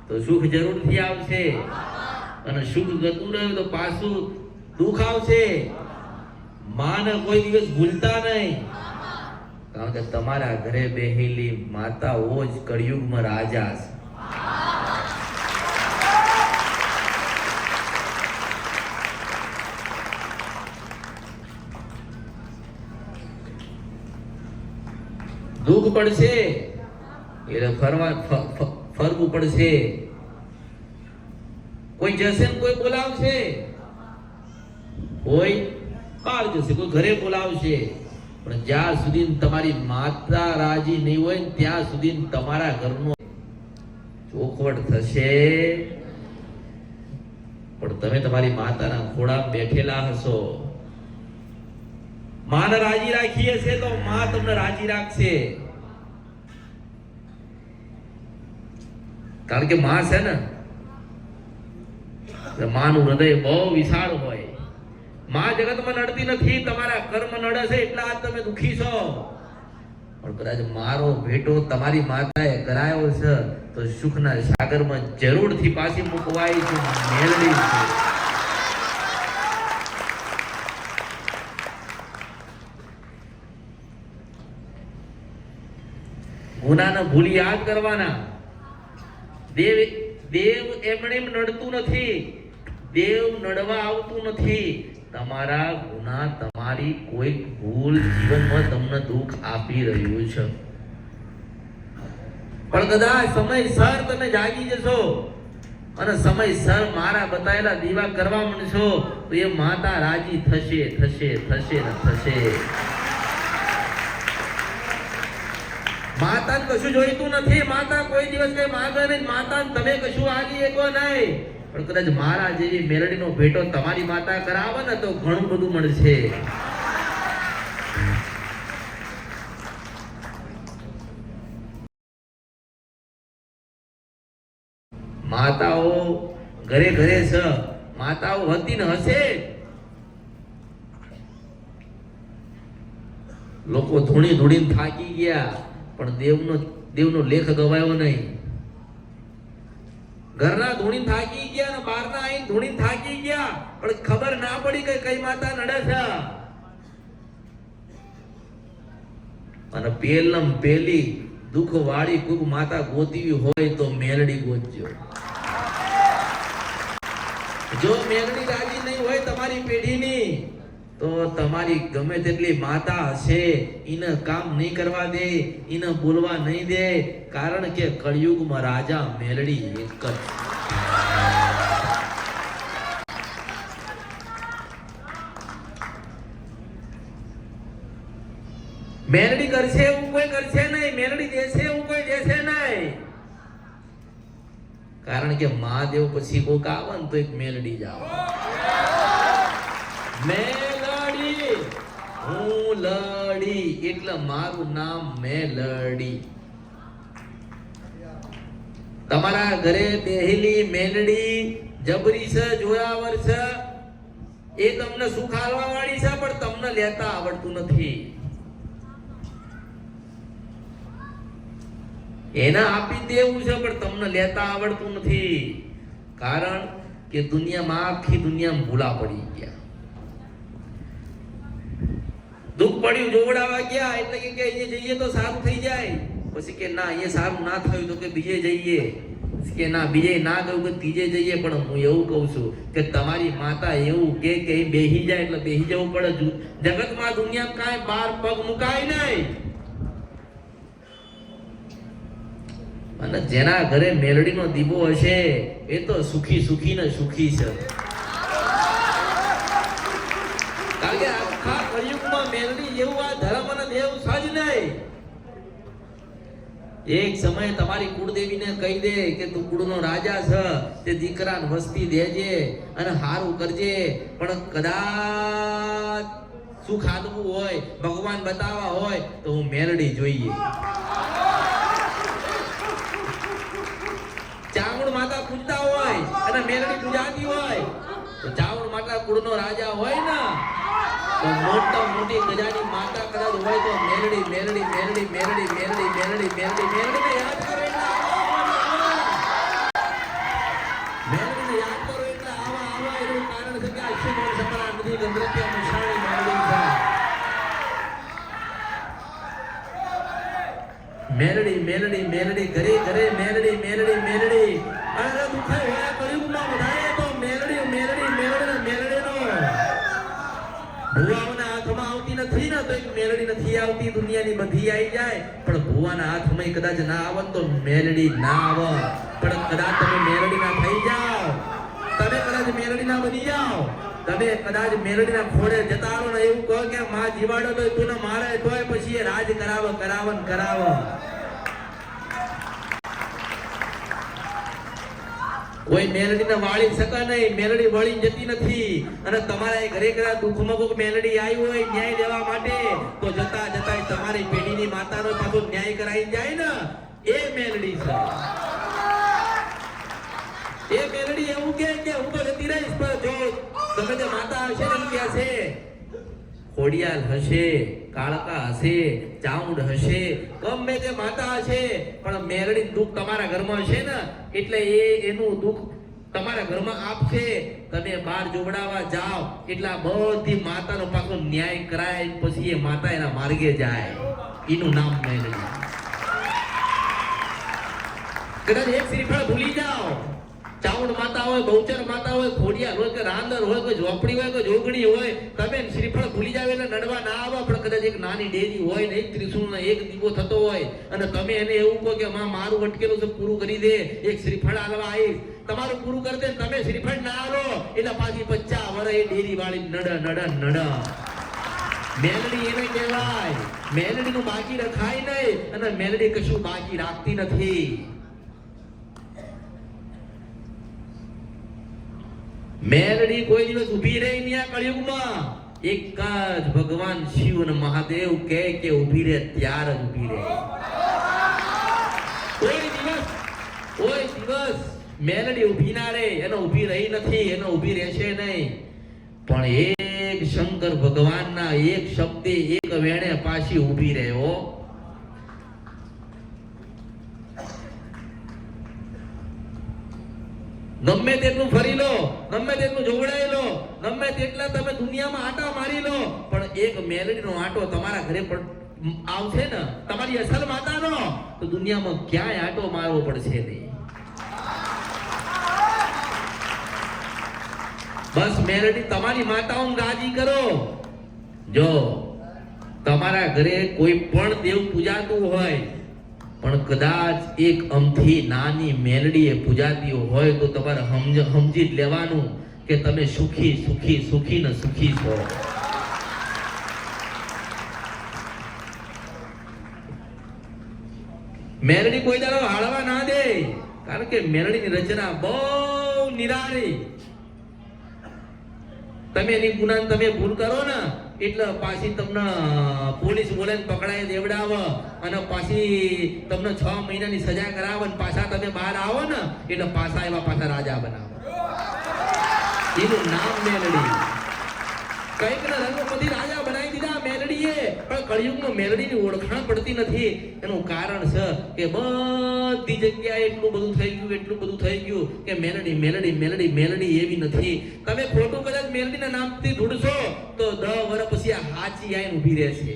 તો સુખ જરૂરથી આવશે, અને સુખ ગતું રહ્યું તો પાછું દુઃખ આવશે. માને કોઈ દિવસ ભૂલતા નહીં, કારણ કે તમારા ઘરે બેહેલી માતાઓ જ કળિયુગમાં રાજા છે. દુઃખ પડશે એટલે ફરવું પડશે. કોઈ જશે ને કોઈ બોલાવશે, કોઈ બહાર જશે, કોઈ ઘરે બોલાવશે, પણ જ્યાં સુધી તમારી માતા રાજી નહીં હોય ને ત્યાં સુધી તમારા ઘરનો ચોખવટ થશે. પણ તમે તમારી માતાના ખોળામાં બેઠેલા હશો. માને રાજી રાખીએ છે તો માં તમને રાજી રાખશે. કારણ કે માં છે ને, માનું હૃદય બહુ વિશાળ હોય. માં જગતમાં નડતી નથી, તમારા કર્મ નડે છે એટલે આજ તમે દુખી છો. પણ કદાચ મારો ભેટો તમારી માતાએ કરાયો છે તો સુખના સાગરમાં જરૂરથી પાછી મૂકવાય છે, મેળવી છે. ગુનાને ભૂલી યાદ કરવાના. દેવ એમણે નડતું નથી, દેવ નડવા આવતું નથી. તમારા ગુના, તમારી કોઈ ભૂલ જીવનમાં તમને દુઃખ આપી રહ્યું છે. પણ કદાચ સમયસર તમે જાગી જશો અને સમયસર મારા બતાવેલા દીવા કરવા માંડશો તો એ માતા રાજી થશે, થશે, થશે ને થશે. માતા કશું જોઈતું નથી, માતા કોઈ દિવસ કઈ માંગે નહીં, માતા તમે કશું આગી એકો નહીં. પણ કદાચ મારા જેવી મેલડીનો ભેટો તમારી માતા કરાવે ને તો ઘણું બધું મળશે. માતાઓ ઘરે ઘરે છે, માતાઓ હતી ને હશે. લોકો ધૂણી ધૂણીને થાકી ગયા, પણ દેવનો લેખ ગવાયો નહીં. ઘરના ધૂણી થાકી ગયા ને બહારના આઈને ધૂણી થાકી ગયા, પણ ખબર ના પડી કે કઈ માતા નડે છે. અને પેલી દુઃખ વાળી કોઈક માતા ગોતી હોય તો મેલડી ગોતજો. જો મેલડી રાજી નહીં હોય તમારી પેઢીની તો તમારી ગમે તેટલી માતા હશે એને કામ નહીં કરવા દે, એને બોલવા નહીં દે. કારણ કે કળિયુગમાં રાજા મેલડી એક જ. મેલડી કરશે એવું કોઈ કરશે નહીં, મેલડી દેશે એવું કોઈ દેશે નહીં. કારણ કે મહાદેવ પછી કોક આવે ને તો એક મેલડી જ આવે. હું લડી એટલે મારું નામ મેલડી. તમારા ઘરે બેહેલી મેલડી જબરી છે, જોરાવર છે, એ તમને સુખ આલવા વાળી છે, પણ તમને લેતા આવડતું નથી. એને આપી દેવું છે પણ તમને લેતા આવડતું નથી. કારણ કે દુનિયામાં આખી દુનિયામાં ભૂલા પડી ગયા. દુઃખ પડ્યું, જોવડાવા ગયા એટલે કે અહીંયા જઈએ તો સારું થઈ જાય. પછી કે ના અહીંયા સારું ના થયું તો કે બીજે જઈએ. કે ના બીજે ના ગયું કે ત્રીજે જઈએ. પણ હું એવું કહું છું કે તમારી માતા એવું કે બેહી જાય એટલે બેહી જવું પડે. જગતમાં દુનિયામાં કાંઈ બાર પગ મુકાય નહીં. અને જેના ઘરે મેલડીનો દીવો હશે એ તો સુખી સુખી ને સુખી છે. કારણ કે આખા કળિયુગમાં મેલડી જેવું આ ધર્મ અને દેવ સજ નહીં. એક સમય તમારી કુળદેવીને કહી દે કે તું કુળનો રાજા છે, તે દીકરાને વસ્તી દેજે અને હારું કરજે. પણ કદાચ સુખ આલવું હોય, ભગવાન બતાવવા હોય તો હું મેલડી જોઈએ. ચામુંડ માતા પૂજતા હોય અને મેલડી પૂજાતી હોય તો ચામુંડ માતા કુળનો રાજા હોય ને તો મોટી ગજાની માતા કદાચ હોય તો મેલડી મેલડી મેલડી મેલડી મેલડી મેલડી મેલડી મેલડી ને યાદ કરે. મેલડી ગંધર્વ મશાણી મેલડી છે મેલડી મેલડી મેલડી ઘરે ઘરે મેલડી મેલડી મેલડી અરે દુખે હોય કળિયુગમાં વધારે તો મેલડી મેલડી મેલડી મેલડી નો ભુવાઓના હાથમાં આવતી નથી ને તો એક મેલડી નથી આવતી દુનિયાની બધી આવી જાય પણ ભુવાના હાથમાં કદાચ ના આવે તો મેલડી ના આવે પણ કદાચ તમે મેલડી ના થઈ જાઓ તમે કદાચ મેલડી ના બની જાઓ તમે કદાચ મેલડી ના ખોડે જતા રહો ને એવું કહો કે માં જીવાડો તો તું ને મારે તોય પછી એ રાજ કરાવ કોઈ મેલડી ને વાળી શકે નહીં મેલડી વળી જતી નથી અને તમારા ઘરે ઘરે દુઃખમાં કોઈ મેલડી આવી હોય ન્યાય લેવા માટે તો જતા જતા તમારી પેઢીની માતાનો પાછો ન્યાય કરાઈ જાય ને એ મેલડી છે એ મેલડી એવું કે હું તો જતી રહીશ પણ જો તમે જે માતા હશે ને કે છે ખોડિયાલ હશે કાળકા હશે ચાઉંડ હશે ગમે તે માતા હશે પણ મેલડી દુઃખ તમારા ઘરમાં હશે ને એટલે એનું દુઃખ તમારા ઘરમાં આપશે તમે બાર જોવડાવવા જાઓ એટલે બધી માતાનો પાછો ન્યાય કરાય પછી એ માતા એના માર્ગે જાય એનું નામ મેલડી કદાચ એક શ્રીફળ ભૂલી જાઓ ચાઉંડ માતા હોય બહુચર માતા હોય ખોડિયાલ હોય કે રાંદર હોય કે ઝોપડી હોય કે જોગણી હોય તમે શ્રીફળ ભૂલી જાવ એટલે નડવા ના આવે પણ કદાચ એક નાની ડેરી હોય ને એક ત્રિશુળ એક દીવો થતો હોય અને તમે એને એવું કહો કે માં મારું અટકેલું છે પૂરું કરી દે એક શ્રીફળ આલવા આવીશ તમારું પૂરું કરી દે તમે શ્રીફળ ના આલો એટલે પાછી 50 વર્ષ એ ડેરી વાળી નડ મેલડી એને કહેવાય મેલડીનું બાકી રખાય નહીં અને મેલડી કશું બાકી રાખતી નથી મેલડી કોઈ દિવસ ઊભી રહી નહીં આ કળિયુગમાં એક જ ભગવાન શિવ અને મહાદેવ કહે કે ઊભી રહે ત્યાર જ ઊભી રહે કોઈ દિવસ મેલડી ઊભી ના રહે એનો ઊભી રહી નથી એનો ઊભી રહેશે નહીં પણ એક શંકર ભગવાનના એક શબ્દે એક વેણે પાછી ઊભી રહ્યો ગમે તેટલું ફરી લો ગમે તેટલું જોવડાઈ લો ગમે તેટલા તમે દુનિયામાં આટા મારી લો પણ એક મેલડીનો આટો તમારા ઘરે પણ આવશે ને તમારી અસલ માતાનો તો દુનિયામાં ક્યાંય આટો મારવો પડશે નહીં બસ મેલડી તમારી માતાઓને રાજી કરો જો તમારા ઘરે કોઈ પણ દેવ પૂજાતું હોય પણ કદાચ એક અમથી નાની મેલડી પૂજાતી હોય તો તમારે સમજી જ લેવાનું કે તમે સુખી સુખી સુખી ને સુખી છો મેલડી કોઈ દાડો હાળવા ના દે કારણ કે મેલડીની રચના બહુ નિરાળી તમે એની ગુનાહ તમે ભૂલ કરો ને એટલે પાછી તમને પોલીસ બોલાવીને પકડાય દેવડાવ અને પાછી તમને 6 મહિનાની સજા કરાવે અને પાછા તમે બહાર આવો ને એટલે પાછા એવા પાછા રાજા બનાવો એનું નામ મેલડી કઈક ના રંગોથી રાજા બનાવી દીધા મેલડીએ પણ કળિયુગમાં મેલડીની ઓળખાણ પડતી નથી એનું કારણ છે કે બધી જગ્યાએ એટલું બધું થઈ ગયું કે મેલડી મેલડી મેલડી મેલડી એવી નથી તમે ખોટું કદાચ મેલડીના નામથી ઢૂંઢશો તો 10 વર્ષ પછી આ હાચી આઈને ઊભી રહેશે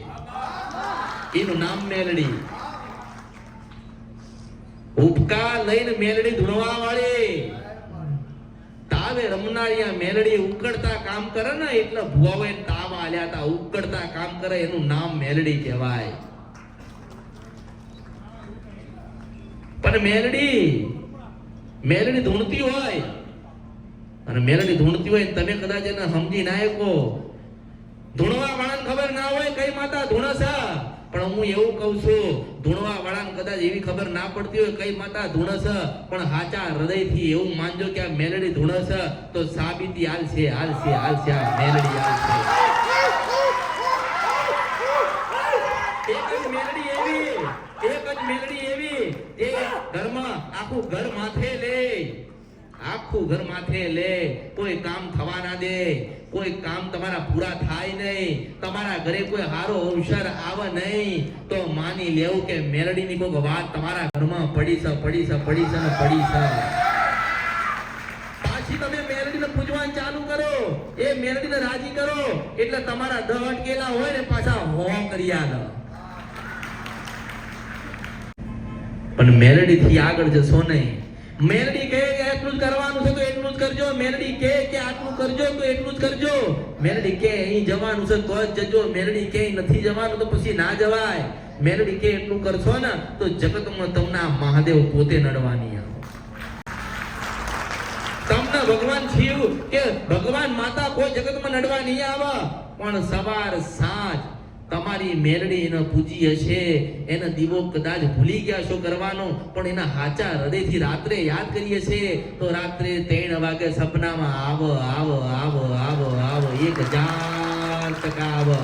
એનું નામ મેલડી ઉપકા લઈને મેલડી ધૂણવા વાળી તાવે રમનારિયા મેલડી ઉકળતા કામ કરે ને એટલે ભુવાઓએ તાવ આલ્યા હતા ઉકળતા કામ કરે એનું નામ મેલડી કહેવાય પણ મેલડી ધૂણતી હોય અને મેલડી ધૂણતી હોય તમે કદાચ એને સમજી ના શકો ધૂણવા વાળાને ખબર ના હોય કઈ માતા ધૂણસે પણ હું એવું કહું છું ધૂણવા વાળાને કદાચ એવી ખબર ના પડતી હોય કઈ માતા ધૂણસે પણ હાચા હૃદયથી એવું માનજો કે આ મેલડી ધૂણસે તો સાબિતી હાલશે આ મેલડી હાલશે એક જ મેલડી એવી જે ઘરમાં આખું ઘર માથે લે કોઈ કામ થવા ના દે કોઈ કામ તમારા પૂરા થાય નહીં તમારા ઘરે કોઈ હારો અવસર આવે નહીં તો માની લેવું કે મેલડીની કોઈ વાત તમારા ઘરમાં પડી છે પાછી તમે મેલડીને પૂજવાનું ચાલુ કરો, એ મેલડીને રાજી કરો એટલે તમારા દહ અટકેલા હોય ને પાછા હો કરી આલે. પણ મેલડી થી આગળ જશો નહીં. મેલડી કહે કે એટલું જ કરવાનું છે તો એટલું જ કરજો. મેલડી કહે કે આટલું કરજો તો એટલું જ કરજો. મેલડી કહે અહીં જવાનું છે તો જ જજો. મેલડી કહે નથી જવાનું તો પછી ના જવાય. મેલડી કહે એટલું કરશો ને તો જગતમાં તમને આ મહાદેવ પોતે નડવાની આવે. તમને ભગવાન શિવ કે ભગવાન માતા કોઈ જગતમાં નડવા નહીં આવે. પણ સવાર સાંજ તમારી મેલડી એને પૂજી હશે, એને દીવો કદાચ ભૂલી ગયા છો કરવાનો, પણ એના હાચા હૃદયથી રાત્રે યાદ કરીએ છે તો રાત્રે 3 વાગે સપનામાં આવો આવો આવો આવો આવો 1000% આવો.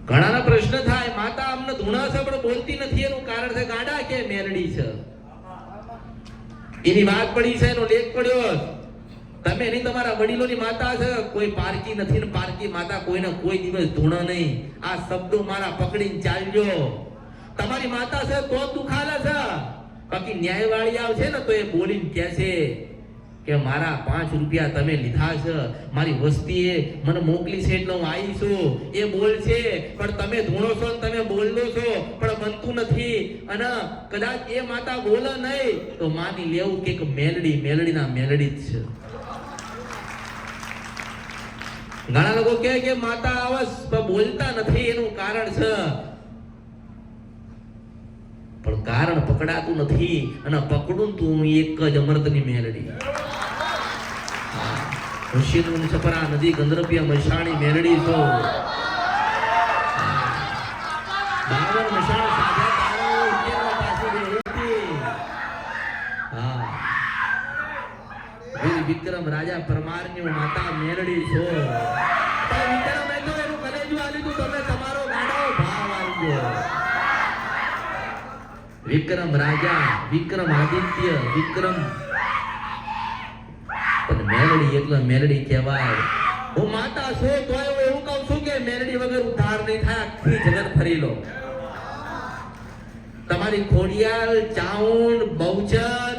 ઘણાના પ્રશ્ન થાય માતા અમને ધૂણા છે પણ બોલતી નથી, એનું કારણ છે ગાડા કે મેલડી છે. એની વાત પડી છે, એનો લેખ પડ્યો. તમે એની તમારા વડીલોની માતા છે, કોઈ પારકી નથી ને પારકી માતા કોઈને કોઈ દિવસ ધૂણો નહીં. આ શબ્દો મારા પકડીને ચાલજો. તમારી માતા છે તો દુખાલે છે, બાકી ન્યાયવાળી આવશે ને તો એ બોલીને કહેશે કે મારા 5 રૂપિયા તમે લીધા છે, મારી વસ્તીએ મને મોકલી છે એટલે હું આવી છું. એ બોલ છે પણ તમે ધૂણો છો ને તમે બોલલો છો પણ બનતું નથી. અને કદાચ એ માતા બોલે નહીં તો માની લેવું કે મેલડીના મેલડી જ છે. ઘણા લોકો કહે કે માતા આવસ બોલતા નથી, એનું કારણ છે પણ કારણ પકડાતું નથી. અને પકડું તું એક જ અમૃતની મેલડી. ઋષિનું છપરા નદી ગંધર્પિયા મશાણી મેલડી છો. 52 મશાણ સાધ્યા તારો ઉકેલવા પાછી રહેતી. હા વીર વિક્રમ રાજા પરમારની માતા મેલડી છો. પણ વિક્રમ એ તો એનું કલેજું આલી તું, તમે તમારો ગાડો ભાવ આલજો. વિક્રમ રાજા, વિક્રમ આદિત્ય, વિક્રમ પણ મેલડી એટલે મેલડી કહેવાય. હું માતા છું તો એવું કહું છું કે મેલડી વગર ઉદ્ધાર નહીં થાય. આખી જગત ફરી લો. તમારી ખોડિયાલ, ચાઉંડ, બહુચર,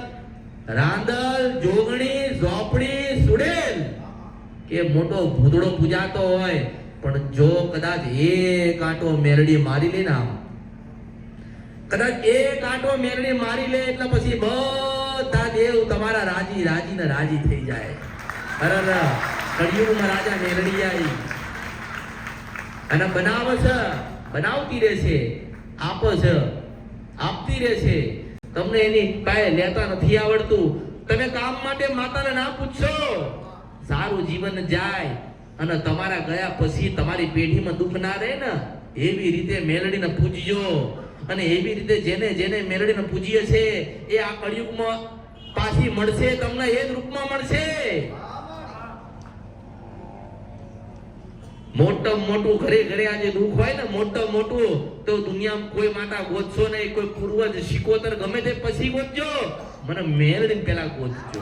રાંદલ, જોગણી, ઝોપડી, સુડેલ કે મોટો ભૂતડો પૂજાતો હોય પણ જો કદાચ એક આંટો મેલડી મારી લે ને, આમ કદાચ એક આંટો મેલડી મારી લે એટલે પછી બધા દેવ તમારા રાજી થઈ જાય. અરે કળિયુગમાં રાજા મેલડી આવી અને બનાવે છે, બનાવતી રહે છે, આપે છે, આપતી રહે છે. તમને એની કાંઈ લેતા નથી આવડતું. તમે કામ માટે માતાને ના પૂછશો, સારું જીવન જાય. અને તમારા ગયા પછી તમારી પેઢીમાં દુઃખ ના રહે ને એવી રીતે મેલડીને પૂજજો. અને એવી રીતે જેને મેલડીને પૂજીએ છે એ આ કળિયુગમાં પાછી મળશે, તમને એ જ રૂપમાં મળશે. મોટું ઘરે આજે દુઃખ હોય ને મોટું તો દુનિયામાં કોઈ માતા ગોતશો નહીં, કોઈ પૂર્વજ શિકોતર ગમે તે પછી ગોતજો, મને મેલડીને પેલા ગોતજો.